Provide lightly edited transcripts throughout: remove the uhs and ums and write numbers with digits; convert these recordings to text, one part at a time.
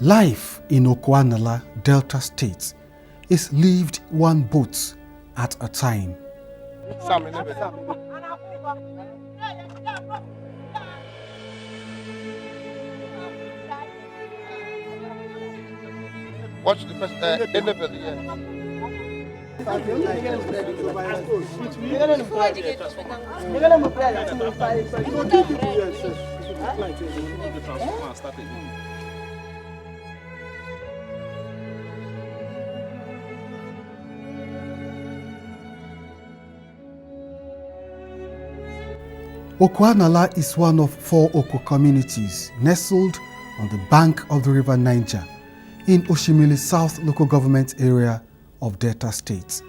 Life in Okoanala, Delta State, is lived one boat at a time. Watch the first elevator here. Okoanala is one of 4 Oko communities nestled on the bank of the River Niger in Oshimili South local government area of Delta State.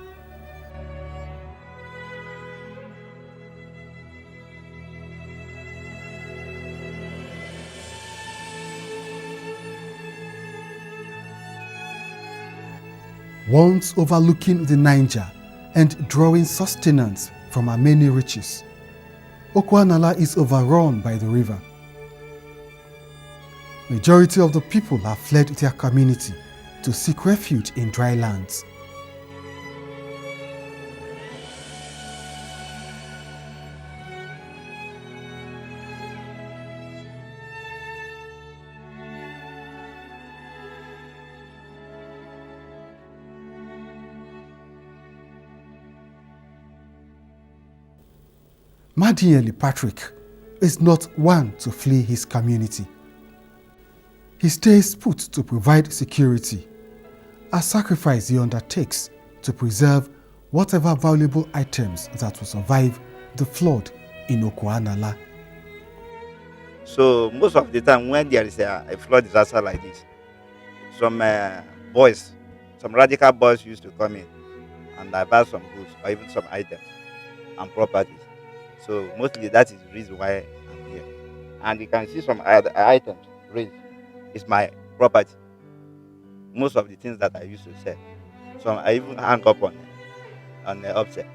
Once overlooking the Niger and drawing sustenance from her many riches, Okoanala is overrun by the river. Majority of the people have fled their community to seek refuge in dry lands. Madieli Patrick is not one to flee his community. He stays put to provide security, a sacrifice he undertakes to preserve whatever valuable items that will survive the flood in Okoanala. So most of the time when there is a flood disaster like this, some boys, some radical boys used to come in and divert some goods or even some items and properties. So mostly that is the reason why I'm here. And you can see some items raised. It's my property. Most of the things that I used to sell. So I even hang up on the upset.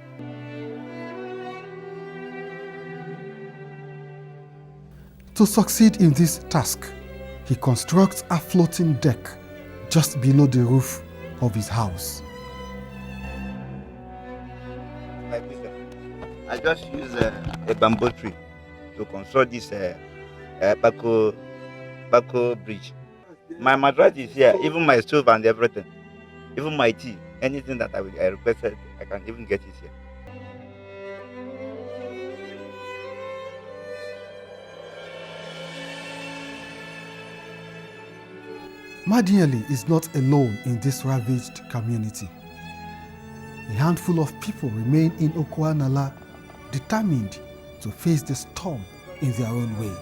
To succeed in this task, he constructs a floating deck just below the roof of his house. Like this, I just use a bamboo tree to construct this Bako bridge. My mattress is here, even my stove and everything, even my tea, anything that I requested, I can even get it here. Madieli is not alone in this ravaged community. A handful of people remain in Okoanala, determined to face the storm in their own way.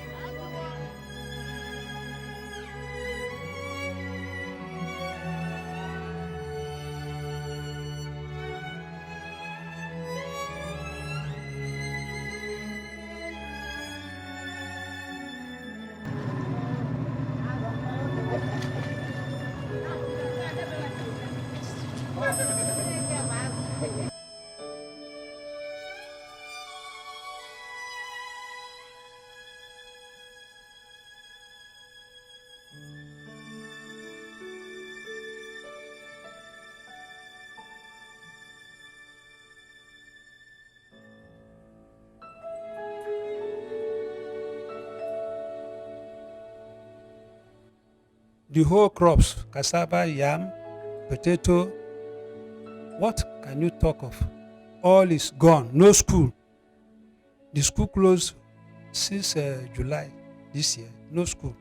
The whole crops, cassava, yam, potato, what can you talk of? all is gone. No school. The school closed since July this year. No school,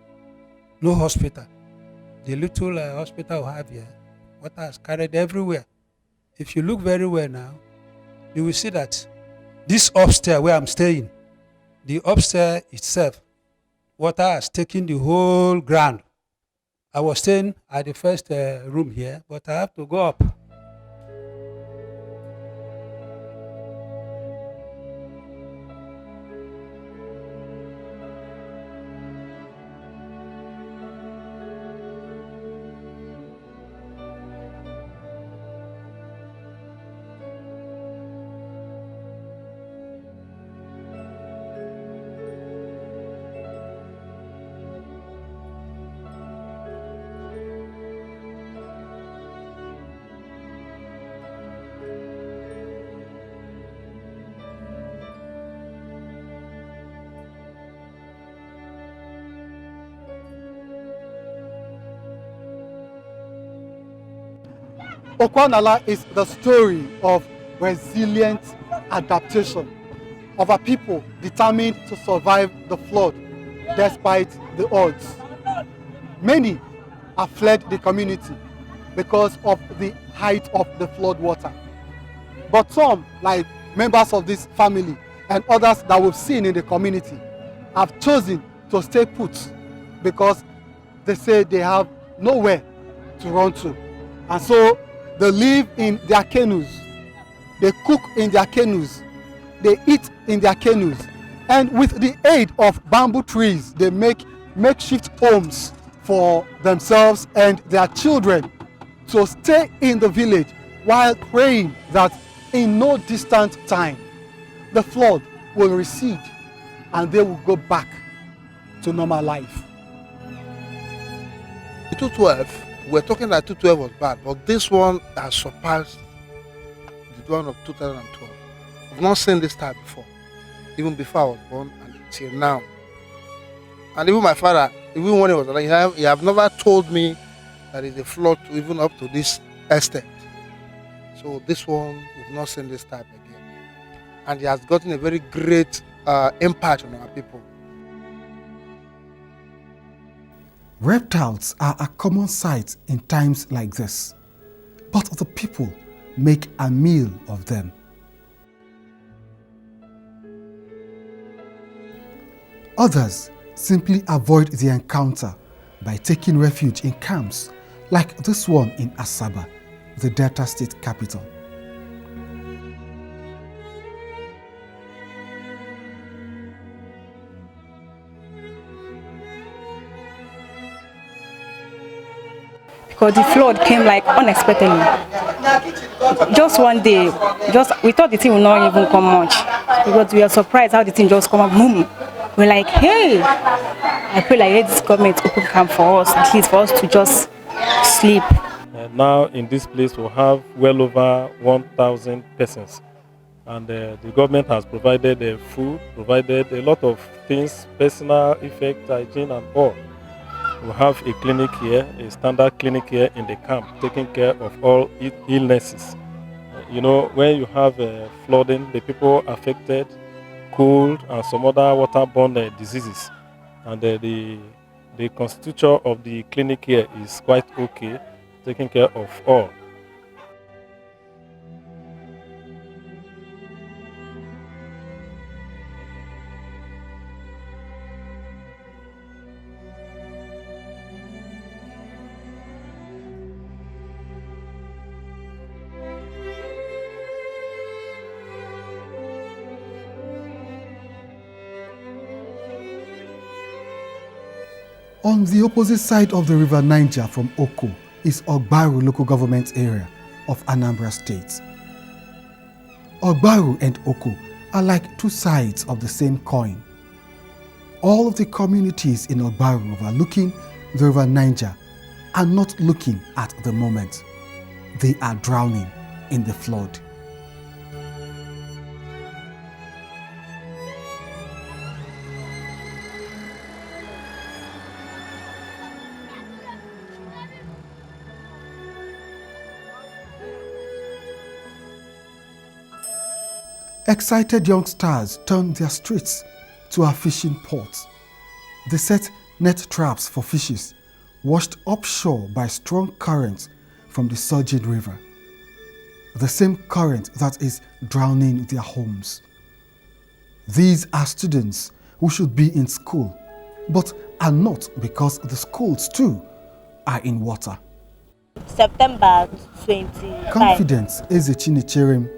no hospital. The little hospital we have here, water has carried everywhere. If you look very well now, you will see that this upstairs where I'm staying, the upstairs itself, water has taken the whole ground. I was staying at the first room here, but I have to go up. Okoanala is the story of resilient adaptation of a people determined to survive the flood despite the odds. Many have fled the community because of the height of the flood water. But some, like members of this family and others that we've seen in the community, have chosen to stay put because they say they have nowhere to run to. And so they live in their canoes, they cook in their canoes, they eat in their canoes, and with the aid of bamboo trees, they make makeshift homes for themselves and their children to stay in the village while praying that in no distant time the flood will recede and they will go back to normal life. 212, we're talking that 212 was bad, but this one has surpassed the one of 2012. I've not seen this type before, even before I was born and till now. And even my father, even when he was alive, he have never told me that it's a flood to even up to this extent. So this one, we've not seen this type again. And it has gotten a very great impact on our people. Reptiles are a common sight in times like this, but the people make a meal of them. Others simply avoid the encounter by taking refuge in camps like this one in Asaba, the Delta State capital. Because the flood came like unexpectedly. Just one day, we thought the thing would not even come much. Because we were surprised how the thing just come up, boom. We're like, hey, I pray like this government open camp for us, at least for us to just sleep. Now in this place we have well over 1,000 persons. And the government has provided food, provided a lot of things, personal effect, hygiene and all. We have a clinic here, a standard clinic here in the camp, taking care of all illnesses. You know, when you have flooding, the people affected, cold and some other waterborne diseases. And the constitution of the clinic here is quite okay, taking care of all. On the opposite side of the river Niger from Oko is Ogbaru local government area of Anambra State. Ogbaru and Oko are like two sides of the same coin. All of the communities in Ogbaru overlooking the river Niger are not looking at the moment. They are drowning in the flood. Excited young stars turned their streets to a fishing port. They set net traps for fishes, washed upshore by strong currents from the surging river. The same current that is drowning their homes. These are students who should be in school, but are not because the schools too are in water. September 25. Confidence Ezechinicherem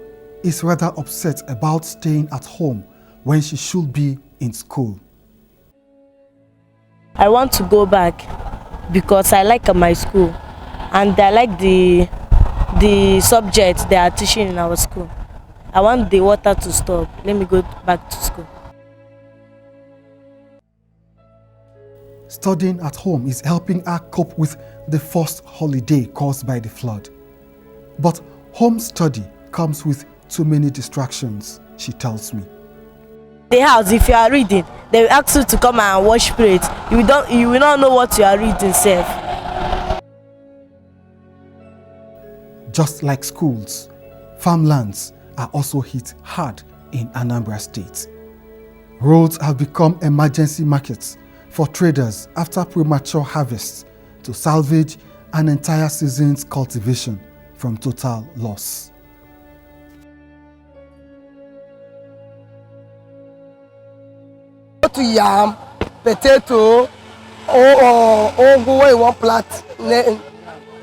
is rather upset about staying at home when she should be in school. I want to go back because I like my school and I like the subjects they are teaching in our school. I want the water to stop. Let me go back to school. Studying at home is helping her cope with the first holiday caused by the flood. But home study comes with too many distractions, she tells me. The house, if you are reading, they will ask you to come and wash plates. You will not know what you are reading, self. Just like schools, farmlands are also hit hard in Anambra State. Roads have become emergency markets for traders after premature harvests to salvage an entire season's cultivation from total loss. To yam, potato, or go away one plant,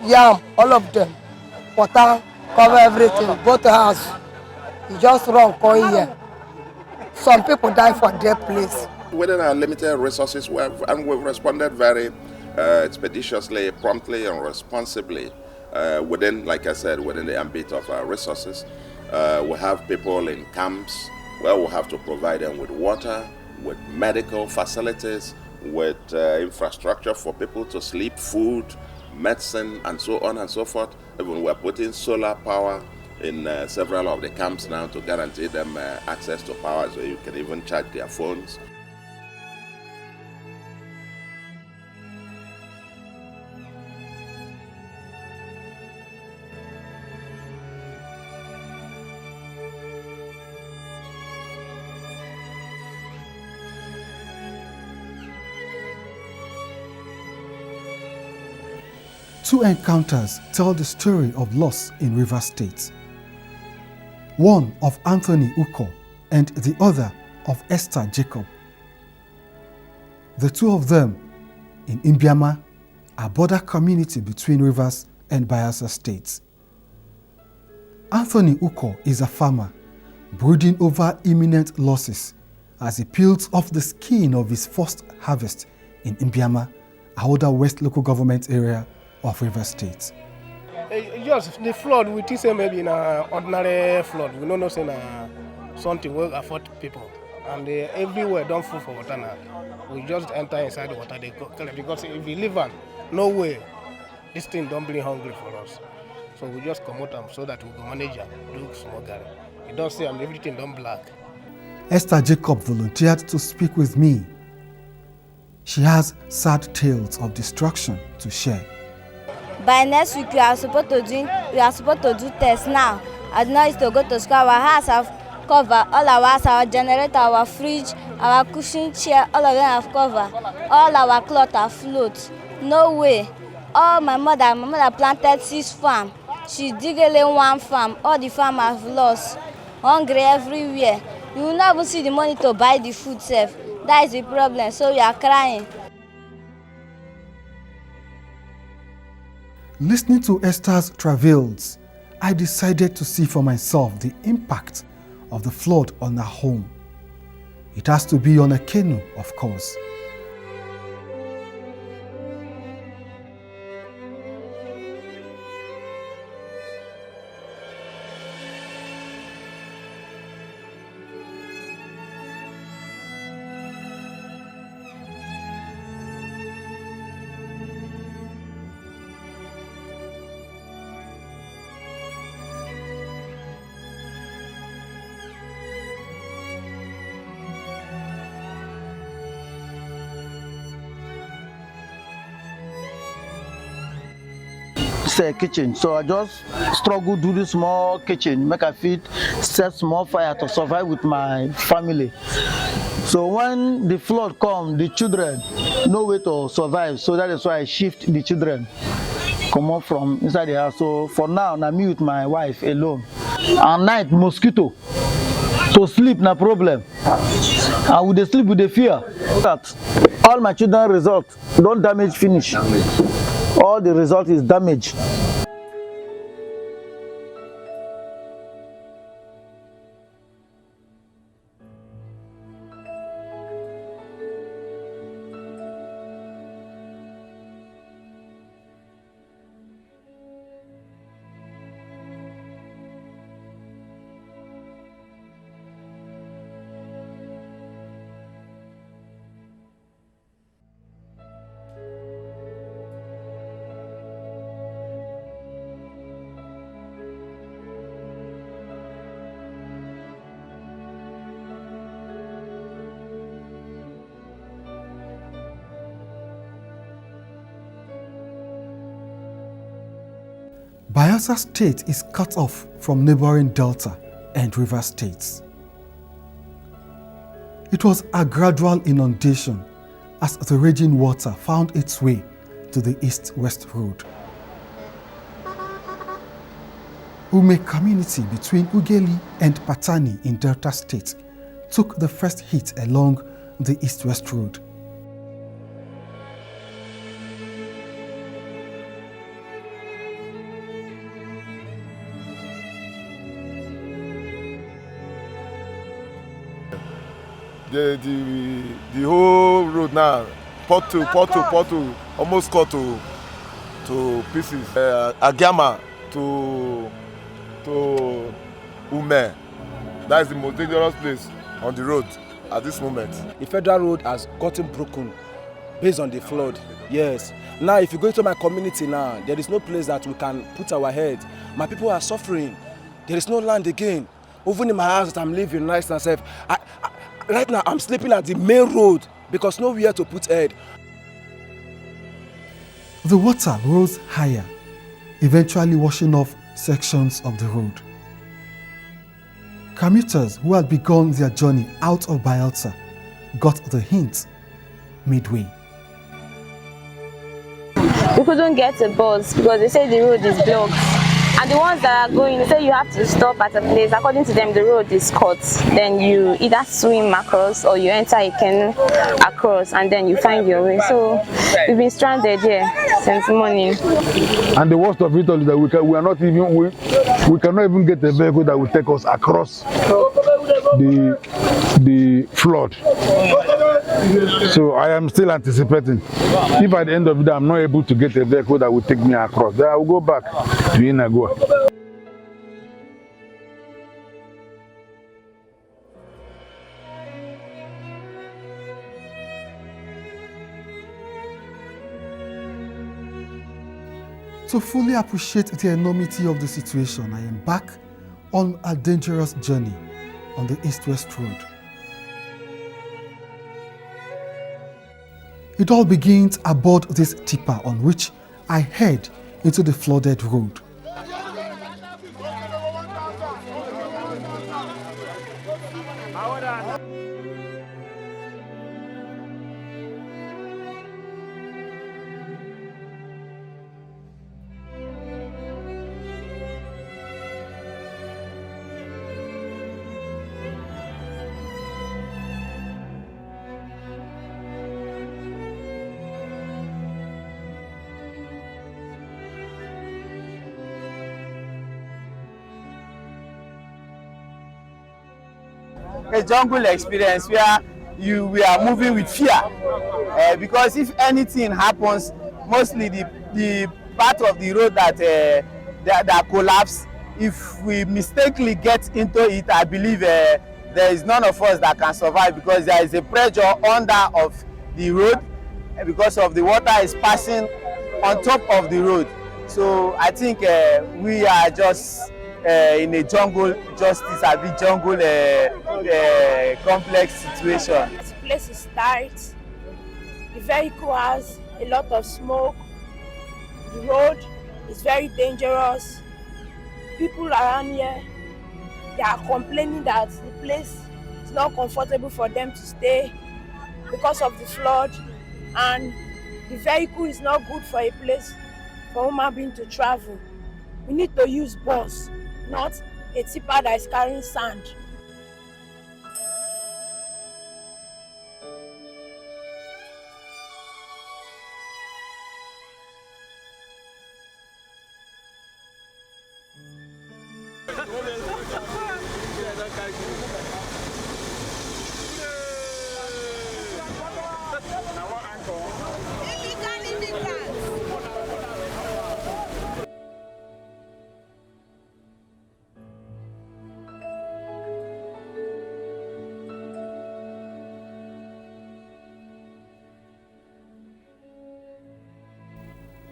yam, all of them. Water cover everything, go to house. You just run, come here. Some people die for their place. Within our limited resources, we've responded very expeditiously, promptly, and responsibly. Within, like I said, within the ambit of our resources, we have people in camps where we have to provide them with water, with medical facilities, with infrastructure for people to sleep, food, medicine, and so on and so forth. Even we're putting solar power in several of the camps now to guarantee them access to power, so you can even charge their phones. Two encounters tell the story of loss in Rivers State. One of Anthony Uko and the other of Esther Jacob. The two of them in Imbiama, a border community between Rivers and Bayelsa states. Anthony Uko is a farmer brooding over imminent losses as he peels off the skin of his first harvest in Imbiama, Ahoda West local government area of Rivers State. Just the flood, we think maybe in an ordinary flood. We don't know say something will affect people. And everywhere don't full for water now. We just enter inside the water, they go because if we live on, no way, this thing don't bring hungry for us. So we just come out so that we can manage and do small garden. You don't see everything don't black. Esther Jacob volunteered to speak with me. She has sad tales of destruction to share. By next week we are supposed to do tests now. I know it's to go to school. Our house have cover, all our house, our generator, our fridge, our cushion chair, all of them have cover. All our cloth are float. No way. All my mother planted 6 farms. She dig away 1 farm. All the farm have lost. Hungry everywhere. You will not even see the money to buy the food safe. That is the problem. So we are crying. Listening to Esther's travails, I decided to see for myself the impact of the flood on her home. It has to be on a canoe, of course. this kitchen, so I just struggle do this small kitchen, make I fit set small fire to survive with my family. So when the flood come, the children no way to survive, so that is why I shift the children come up from inside the house. So for now, na me with my wife alone. At night, mosquito. To sleep, no problem. I would sleep with the fear that all my children result don't damage finish. All the result is damage. Bayelsa State is cut off from neighboring Delta and River states. It was a gradual inundation as the raging water found its way to the east-west road. Ume community between Ugeli and Patani in Delta State took the first hit along the east-west road. The whole road now, pot to almost cut to pieces. Agiama to Ume, that is the most dangerous place on the road at this moment. The federal road has gotten broken based on the flood. Yes. Now, if you go to my community now, there is no place that we can put our head. My people are suffering. There is no land again. Even in my house that I'm living, nice and safe. Right now, I'm sleeping at the main road because nowhere to put head. The water rose higher, eventually washing off sections of the road. Commuters who had begun their journey out of Bayelsa got the hint midway. We couldn't get a bus because they say the road is blocked. And the ones that are going, they say you have to stop at a place. According to them, the road is cut. Then you either swim across or you enter a canoe across and then you find your way. So we've been stranded here since morning. And the worst of it all is that we cannot even get a vehicle that will take us across the flood. So I am still anticipating. If at the end of the day I'm not able to get a vehicle that will take me across, then I will go back to Inagua. To fully appreciate the enormity of the situation, I am back on a dangerous journey on the east-west road. It all begins aboard this tipper on which I head into the flooded road. A jungle experience where we are moving with fear because if anything happens, mostly the part of the road that collapse, if we mistakenly get into it, I believe there is none of us that can survive because there is a pressure under of the road because of the water is passing on top of the road. So I think we are just in a jungle justice, a big jungle complex situation. This place is tight. The vehicle has a lot of smoke. The road It's very dangerous. People around here, they are complaining that the place is not comfortable for them to stay because of the flood, and the vehicle is not good for a place for human being to travel. We need to use bus, not a tipper that is carrying sand.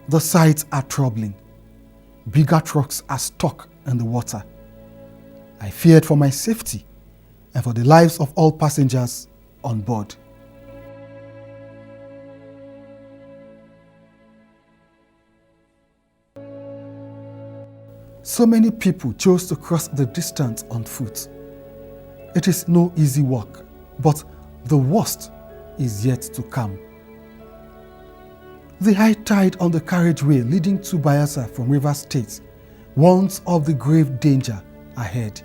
The sights are troubling. Bigger trucks are stuck in the water. I feared for my safety and for the lives of all passengers on board. So many people chose to cross the distance on foot. It is no easy work, but the worst is yet to come. The high tide on the carriageway leading to Bayelsa from Rivers State warns of the grave danger ahead.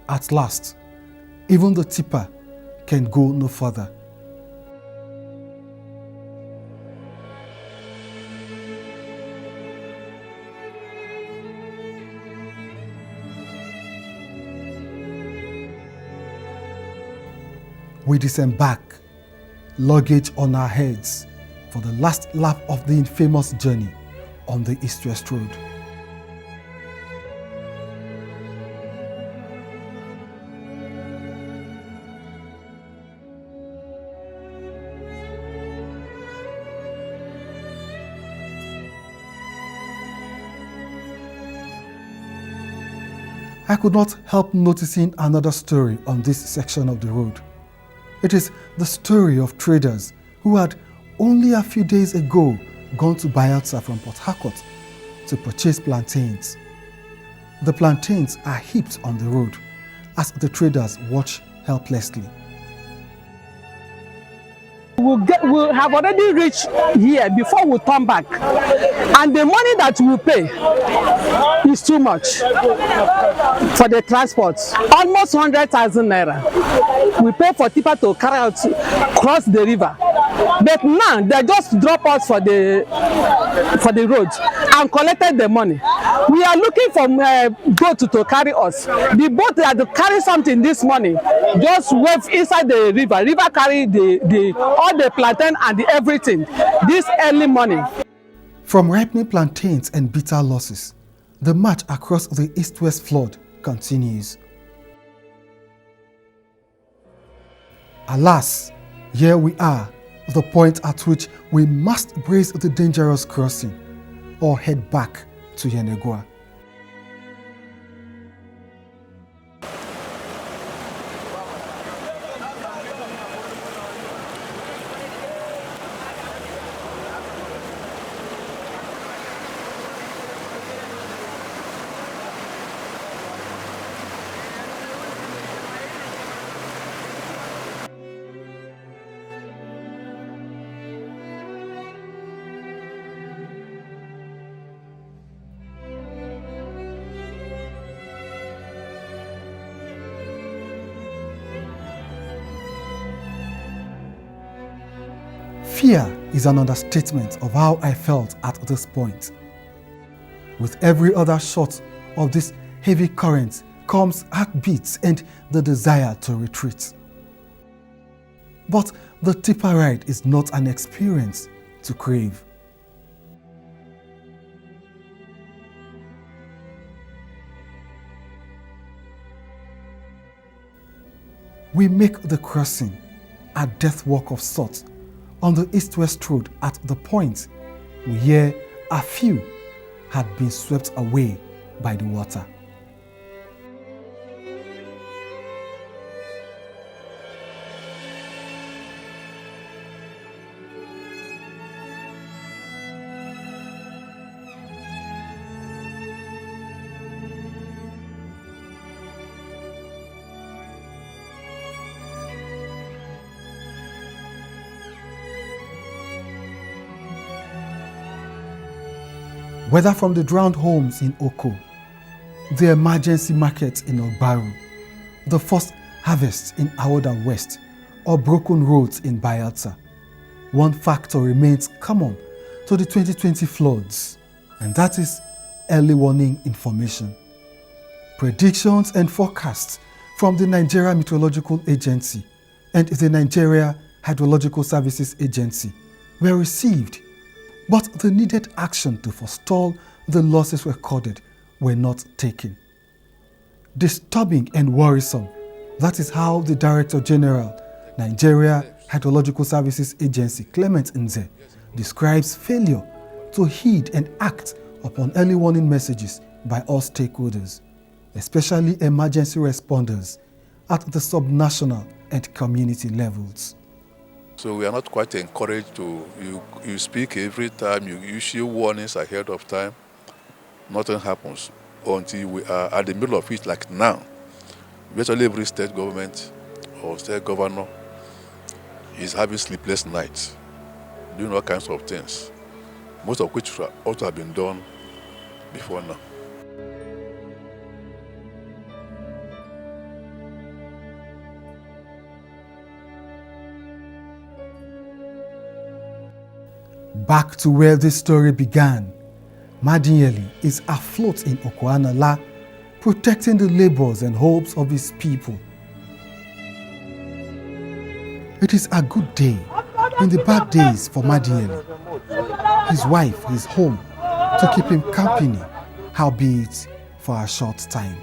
At last, even the tipper can go no further. We disembark, luggage on our heads, for the last lap of the infamous journey on the East-West Road. I could not help noticing another story on this section of the road. It is the story of traders who had only a few days ago gone to Bayelsa from Port Harcourt to purchase plantains. The plantains are heaped on the road as the traders watch helplessly. We'll have already reached here before we turn back, and the money that we pay is too much for the transport, almost 100,000 naira. We pay for tipper to carry out cross the river, but now they just drop us for the road and collected the money. We are looking for a boat to carry us. The boat that carry something this morning just wave inside the river. River carry all the plantain and the everything this early morning. From ripening plantains and bitter losses, the march across the east-west flood continues. Alas, here we are, the point at which we must brace the dangerous crossing or head back to Yenegua. Fear is an understatement of how I felt at this point. With every other shot of this heavy current comes heartbeats and the desire to retreat. But the tipper ride is not an experience to crave. We make the crossing, a death walk of sorts, on the east-west road at the point where a few had been swept away by the water. Whether from the drowned homes in Oko, the emergency market in Ogbaru, the first harvest in Awoda West, or broken roads in Bayelsa, one factor remains common to the 2020 floods, and that is early warning information. Predictions and forecasts from the Nigeria Meteorological Agency and the Nigeria Hydrological Services Agency were received, but the needed action to forestall the losses recorded were not taken. Disturbing and worrisome, that is how the Director General, Nigeria Hydrological Services Agency, Clement Nze, describes failure to heed and act upon early warning messages by all stakeholders, especially emergency responders at the subnational and community levels. So we are not quite encouraged to, you speak every time, you issue warnings ahead of time, nothing happens until we are at the middle of it, like now. Virtually every state government or state governor is having sleepless nights, doing all kinds of things, most of which ought to have been done before now. Back to where this story began, Madinyeli is afloat in Okoanala, protecting the labors and hopes of his people. It is a good day in the bad days for Madinyeli. His wife is home to keep him company, howbeit for a short time.